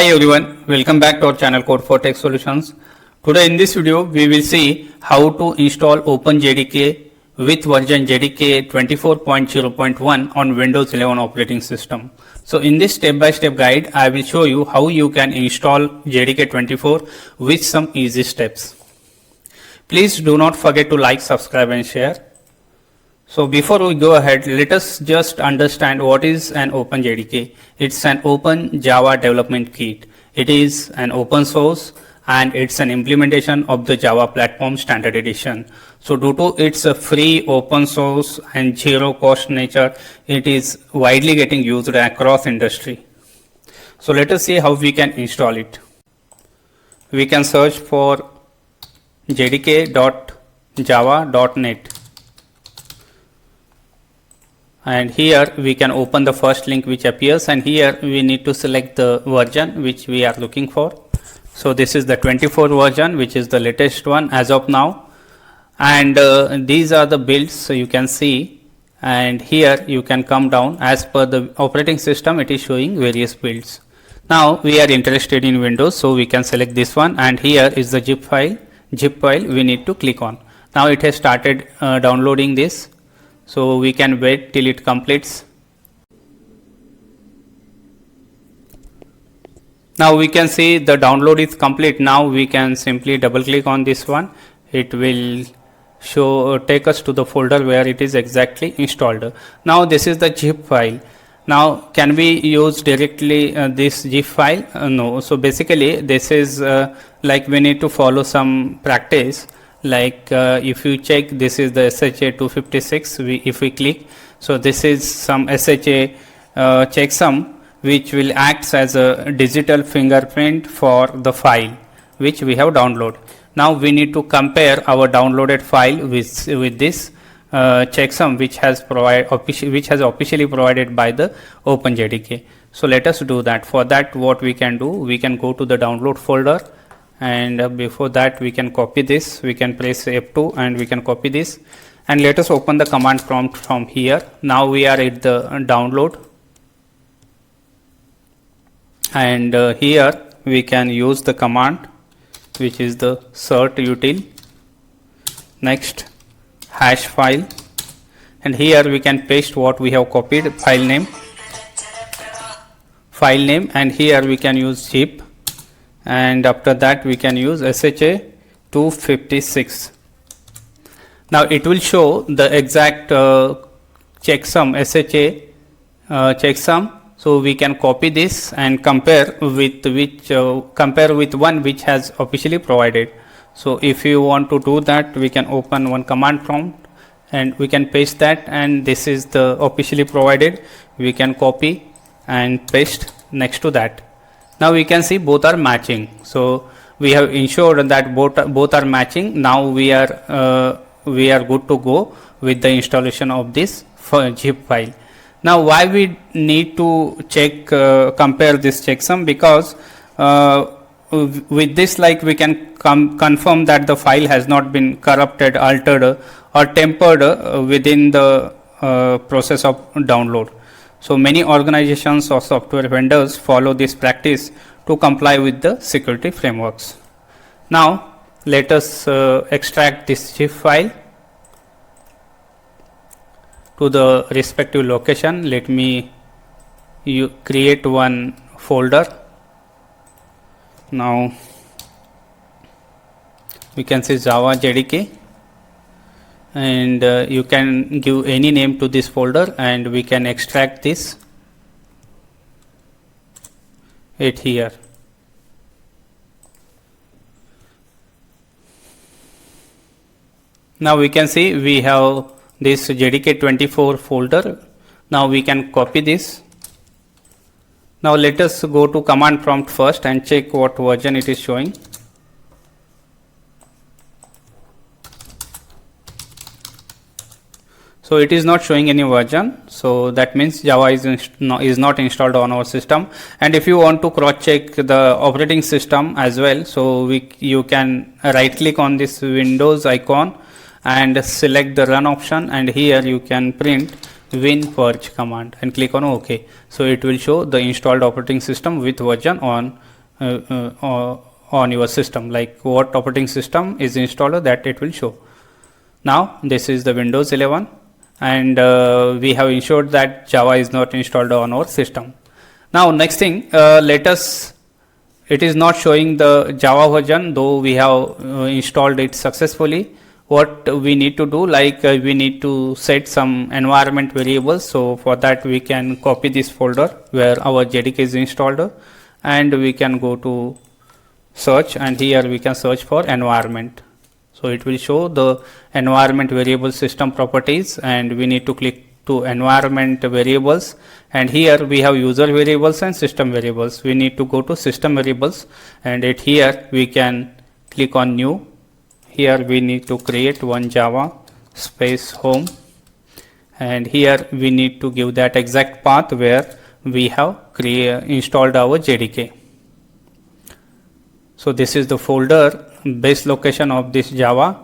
Hi everyone, welcome back to our channel Code for Tech Solutions. Today in this video we will see how to install OpenJDK with version JDK 24.0.1 on Windows 11 operating system. So in this step-by-step guide I will show you how you can install JDK 24 with some easy steps. Please do not forget to like, subscribe and share. So before we go ahead, let us just understand what is an OpenJDK. It's an open Java development kit. It is an open source and it's an implementation of the Java Platform Standard Edition. So due to its free, open source and zero cost nature, it is widely getting used across industry. So let us see how we can install it. We can search for jdk.java.net. And here we can open the first link which appears, and here we need to select the version which we are looking for. So this is the 24 version, which is the latest one as of now, and these are the builds, so you can see, and here you can come down. As per the operating system, it is showing various builds. Now we are interested in Windows, so we can select this one, and here is the zip file we need to click on. Now it has started downloading this. So we can wait till it completes. Now we can see the download is complete. Now we can simply double click on this one. It will take us to the folder where it is exactly installed. Now this is the zip file. Now can we use directly this zip file? No. So basically this is like we need to follow some practice. Like if you check, this is the SHA 256. If we click, so this is some SHA checksum which will act as a digital fingerprint for the file which we have downloaded. Now we need to compare our downloaded file with this checksum which has officially provided by the OpenJDK. So let us do that. For that, what we can do, we can go to the download folder. And before that, we can copy this. We can press F2 and we can copy this, and let us open the command prompt from here. Now we are at the download, and here we can use the command which is the cert util, next hash file, and here we can paste what we have copied, file name, and here we can use zip. And after that we can use SHA 256. Now it will show the exact checksum, SHA checksum. So we can copy this and compare with one which has officially provided. So if you want to do that, we can open one command prompt and we can paste that, and this is the officially provided. We can copy and paste next to that. Now we can see both are matching. So we have ensured that both are matching. Now we are good to go with the installation of this zip file. Now why we need to compare this checksum? Because with this, like, we can confirm that the file has not been corrupted, altered or tempered within the process of download. So many organizations or software vendors follow this practice to comply with the security frameworks. Now let us extract this zip file to the respective location. Let me create one folder. Now we can say Java JDK, and you can give any name to this folder, and we can extract this here. Now we can see we have this JDK 24 folder. Now we can copy this. Now let us go to command prompt first and check what version it is showing. So it is not showing any version, so that means Java is not installed on our system. And if you want to cross check the operating system as well, so you can right click on this Windows icon and select the run option, and here you can print winpurge command and click on OK. So it will show the installed operating system with version on your system, like what operating system is installed, that it will show. Now this is the Windows 11, and we have ensured that Java is not installed on our system. Now next thing, it is not showing the Java version, though we have installed it successfully. What we need to do, like we need to set some environment variables. So for that we can copy this folder where our JDK is installed, and we can go to search, and here we can search for environment. So it will show the environment variable system properties, and we need to click to environment variables, and here we have user variables and system variables. We need to go to system variables, and here we can click on new. Here we need to create one Java space home, and here we need to give that exact path where we have installed our JDK. So this is the folder base location of this Java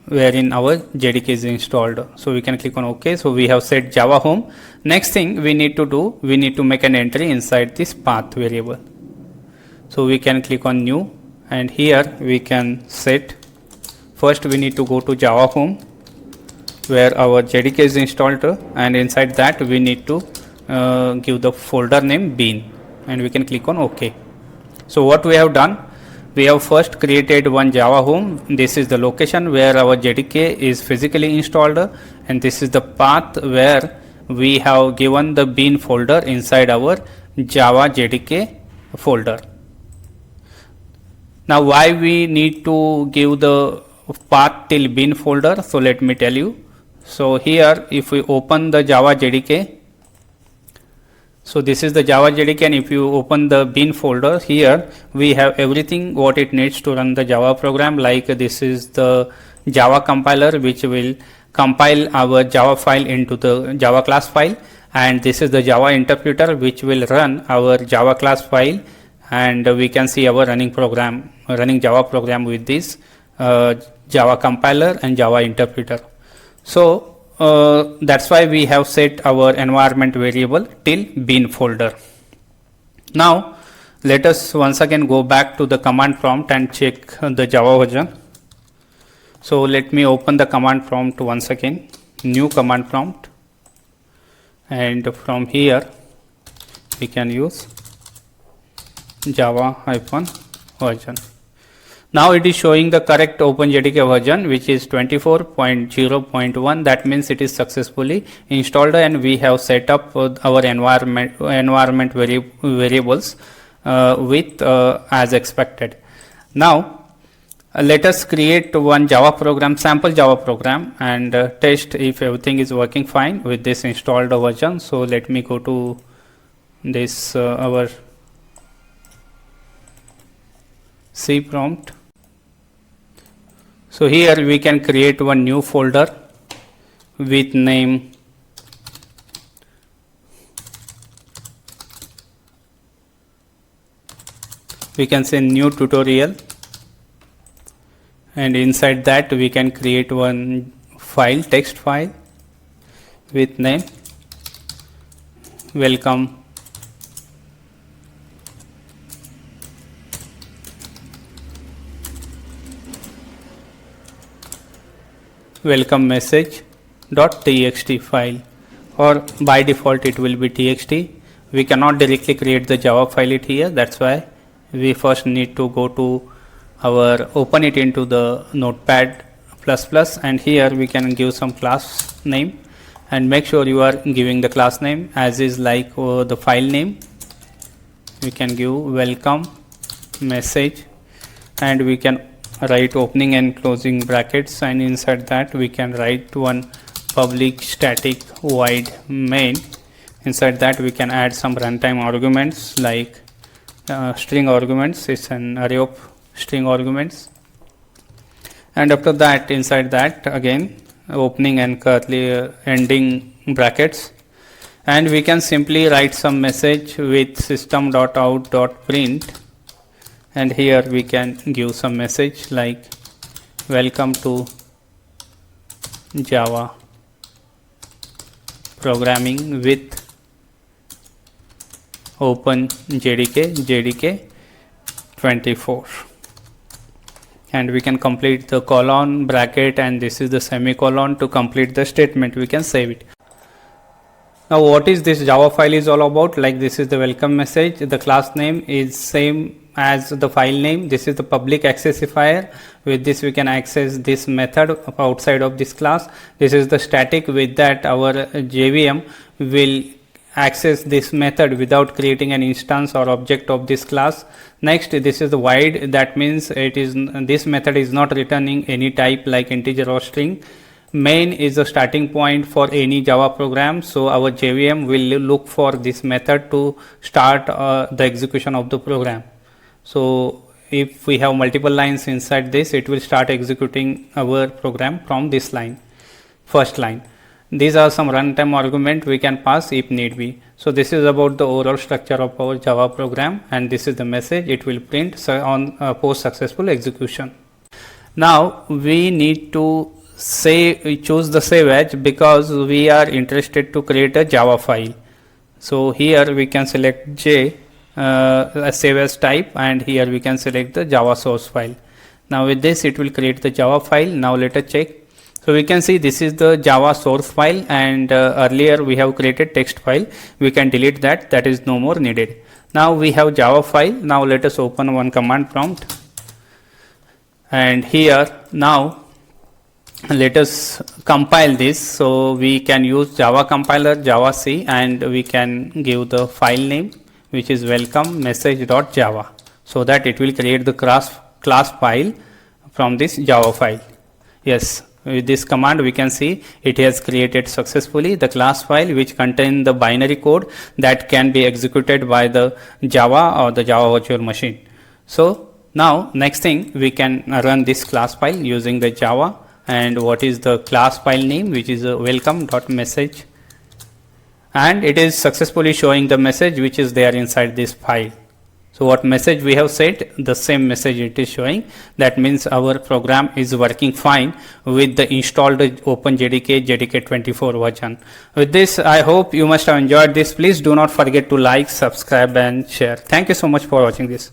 wherein our JDK is installed. So we can click on OK. So we have set Java home. Next thing we need to do, we need to make an entry inside this path variable. So we can click on new, and here we can set, first we need to go to Java home where our JDK is installed, and inside that we need to give the folder name bean, and we can click on OK. So what we have done, we have first created one Java home. This is the location where our JDK is physically installed, and this is the path where we have given the bean folder inside our Java JDK folder. Now why we need to give the path till bean folder? So let me tell you. So here if we open the Java JDK, so this is the Java JDK, and if you open the bean folder, here we have everything what it needs to run the Java program. Like this is the Java compiler which will compile our Java file into the Java class file, and this is the Java interpreter which will run our Java class file, and we can see our running Java program with this Java compiler and Java interpreter. So that's why we have set our environment variable till bean folder. Now let us once again go back to the command prompt and check the Java version. So let me open the command prompt once again, new command prompt, and from here we can use Java-version. Now it is showing the correct OpenJDK version, which is 24.0.1. That means it is successfully installed, and we have set up our environment variables with as expected. Now let us create one Java program, sample Java program, and test if everything is working fine with this installed version. So let me go to this our C prompt. So here we can create one new folder with name we can say new tutorial, and inside that we can create one file, text file with name welcome message.txt file, or by default it will be txt. We cannot directly create the Java file it here. That's why we first need to go to our open it into the Notepad++, and here we can give some class name, and make sure you are giving the class name as is like the file name. We can give welcome message, and we can write opening and closing brackets, and inside that we can write one public static void main. Inside that we can add some runtime arguments like string arguments. It's an array of string arguments, and after that inside that again opening and curly ending brackets, and we can simply write some message with system.out.print, and here we can give some message like welcome to Java programming with OpenJDK JDK 24, and we can complete the colon, bracket, and this is the semicolon to complete the statement. We can save it. Now what is this Java file is all about? Like, this is the welcome message, the class name is same as the file name. This is the public accessifier. With this we can access this method outside of this class. This is the static. With that our JVM will access this method without creating an instance or object of this class. Next, this is the void. That means this method is not returning any type like integer or string. Main is the starting point for any Java program, so our JVM will look for this method to start the execution of the program. So if we have multiple lines inside this, it will start executing our program from this line, first line. These are some runtime argument we can pass if need be. So this is about the overall structure of our Java program, and this is the message it will print on post successful execution. Now we need to choose the save as, because we are interested to create a Java file. So here we can select J save as type, and here we can select the Java source file. Now with this it will create the Java file. Now let us check. So we can see this is the Java source file, and earlier we have created text file. We can delete that, that is no more needed. Now we have Java file. Now let us open one command prompt, and here now let us compile this. So we can use Java compiler, Java C, and we can give the file name which is welcome message.java, so that it will create the class file from this Java file. Yes, with this command we can see it has created successfully the class file which contain the binary code that can be executed by the Java or the Java virtual machine. So now next thing, we can run this class file using the Java. And what is the class file name, which is a welcome.message, and it is successfully showing the message which is there inside this file. So what message we have set, the same message it is showing. That means our program is working fine with the installed OpenJDK JDK 24 version. With this, I hope you must have enjoyed this. Please do not forget to like, subscribe and share. Thank you so much for watching this.